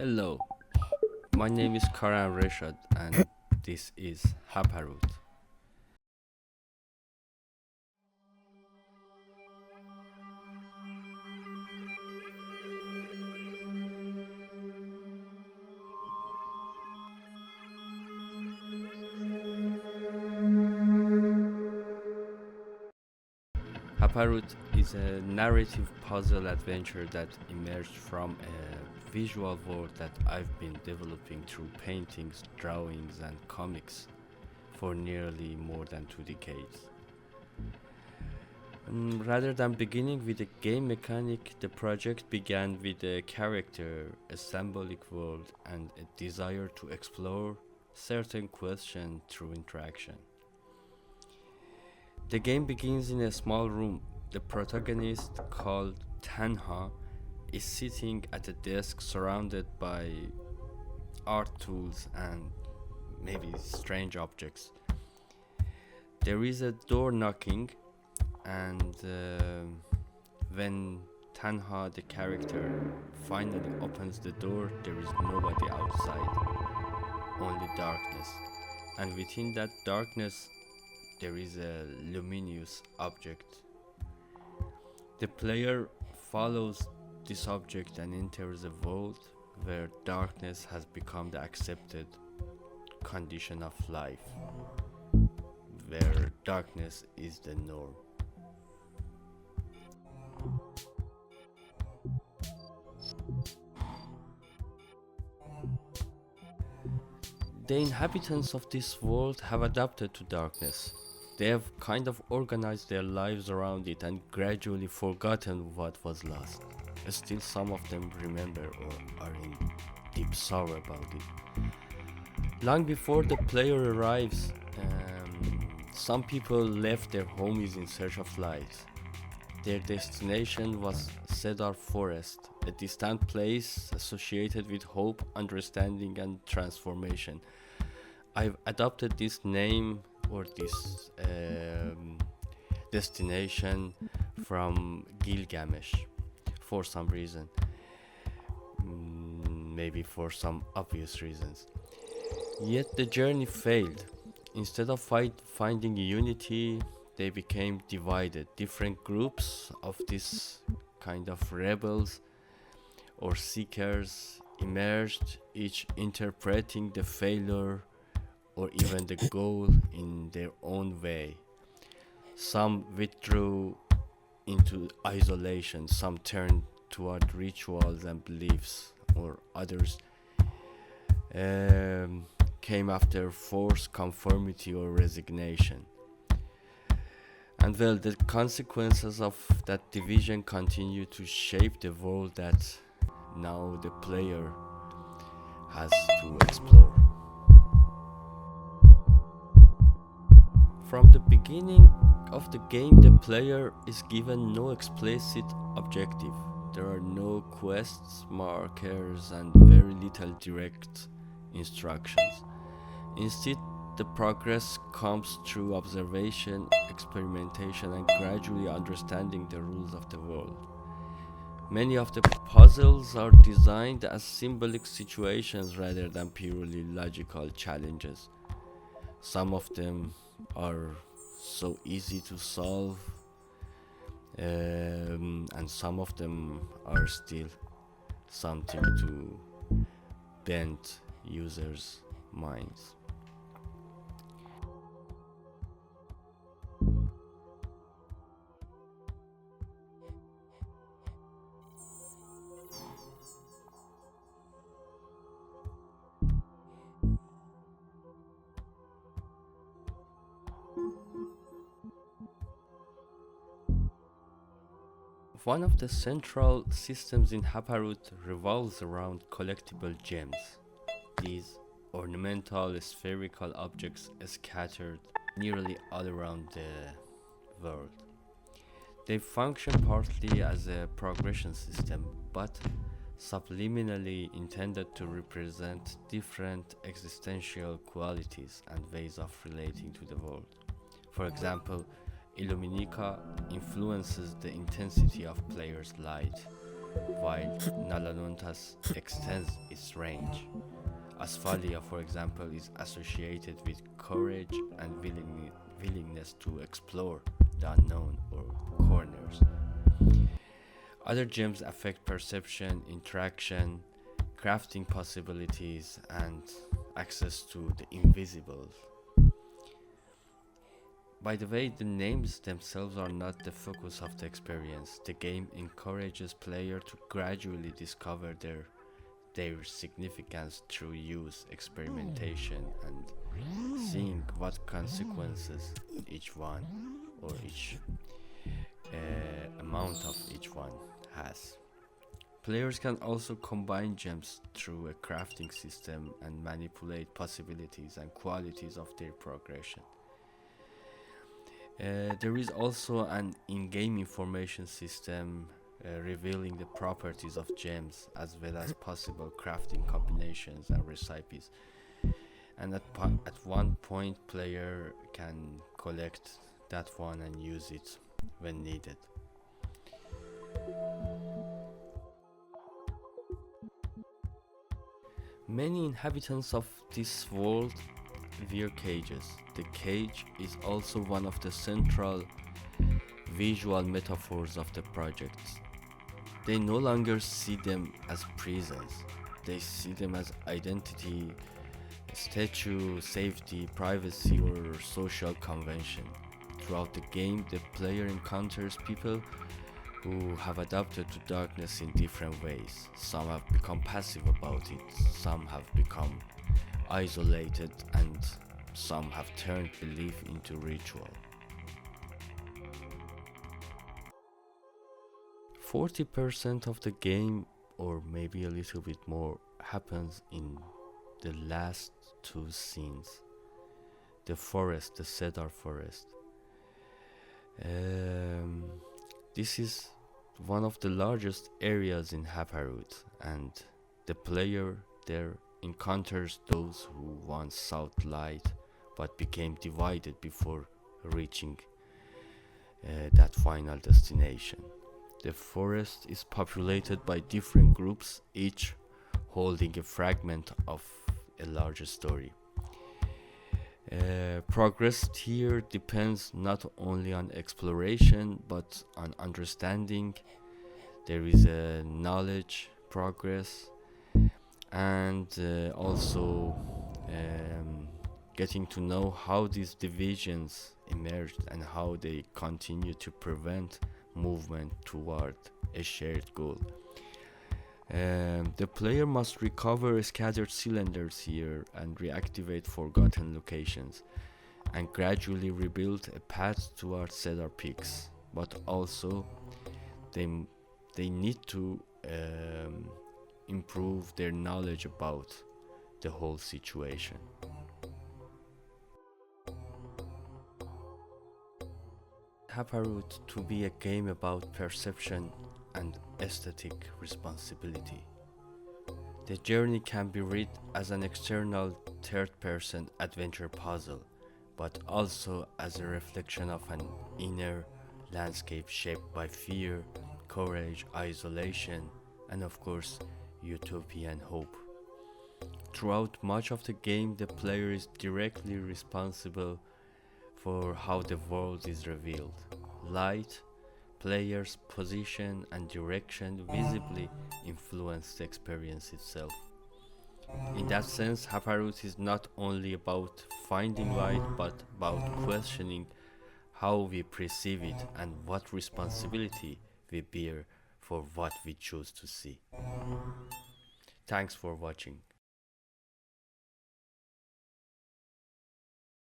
Hello, my name is Karan Reshad and this is HAPAROOT. HAPAROOT is a narrative puzzle adventure that emerged from a visual world that I've been developing through paintings, drawings, and comics for nearly more than 2 decades. Rather than beginning with a game mechanic, the project began with a character, a symbolic world, and a desire to explore certain questions through interaction. The game begins in a small room. The protagonist, called Tanha, is sitting at a desk surrounded by art tools and maybe strange objects. There is a door knocking, and when Tanha, the character, finally opens the door, there is nobody outside, only darkness. And within that darkness, there is a luminous object. The player follows this object and enters a world where darkness has become the accepted condition of life, where darkness is the norm. The inhabitants of this world have adapted to darkness. They have kind of organized their lives around it and gradually forgotten what was lost. Still, some of them remember or are in deep sorrow about it. Long before the player arrives, some people left their homes in search of light. Their destination was Cedar Forest, a distant place associated with hope, understanding, and transformation. I've adopted this name or this destination from Gilgamesh for some reason, maybe for some obvious reasons. Yet the journey failed. Instead of finding unity, they became divided. Different groups of this kind of rebels or seekers emerged, each interpreting the failure or even the goal in their own way. Some withdrew into isolation, some turned toward rituals and beliefs, or others um, came after forced conformity or resignation. And well, the consequences of that division continue to shape the world that now the player has to explore. From the beginning of the game, the player is given no explicit objective. There are no quests, markers, and very little direct instructions. Instead, the progress comes through observation, experimentation, and gradually understanding the rules of the world. Many of the puzzles are designed as symbolic situations rather than purely logical challenges. Some of them are so easy to solve, and some of them are still something to bend users' minds. One of the central systems in HAPAROOT revolves around collectible gems. These ornamental spherical objects scattered nearly all around the world. They function partly as a progression system, but subliminally intended to represent different existential qualities and ways of relating to the world. For example, Illuminica influences the intensity of players' light, while Nalanontas extends its range. Asphalia, for example, is associated with courage and willingness to explore the unknown or corners. Other gems affect perception, interaction, crafting possibilities, and access to the invisible. By the way, the names themselves are not the focus of the experience. The game encourages players to gradually discover their significance through use, experimentation, and seeing what consequences each one or each amount of each one has. Players can also combine gems through a crafting system and manipulate possibilities and qualities of their progression. There is also an in-game information system revealing the properties of gems as well as possible crafting combinations and recipes. And at one point, player can collect that one and use it when needed. Many inhabitants of this world wear cages. The cage is also one of the central visual metaphors of the project. They no longer see them as prisons, they see them as identity, statue, safety, privacy, or social convention. Throughout the game, the player encounters people who have adapted to darkness in different ways. Some have become passive about it, some have become isolated, and some have turned belief into ritual. 40% of the game, or maybe a little bit more, happens in the last two scenes. The forest, the cedar forest. This is one of the largest areas in HAPAROOT, and the player there encounters those who once sought light but became divided before reaching that final destination. The forest is populated by different groups, each holding a fragment of a larger story. Progress here depends not only on exploration but on understanding. There is a knowledge progress and also getting to know how these divisions emerged and how they continue to prevent movement toward a shared goal. The player must recover scattered cylinders here and reactivate forgotten locations and gradually rebuild a path towards Cedar Peaks. But also they need to improve their knowledge about the whole situation. HAPAROOT to be a game about perception and aesthetic responsibility. The journey can be read as an external third-person adventure puzzle, but also as a reflection of an inner landscape shaped by fear, courage, isolation, and of course, utopian hope. Throughout much of the game, the player is directly responsible for how the world is revealed. Light, players' position, and direction visibly influence the experience itself. In that sense, HAPAROOT is not only about finding light, but about questioning how we perceive it and what responsibility we bear for what we choose to see. Thanks for watching.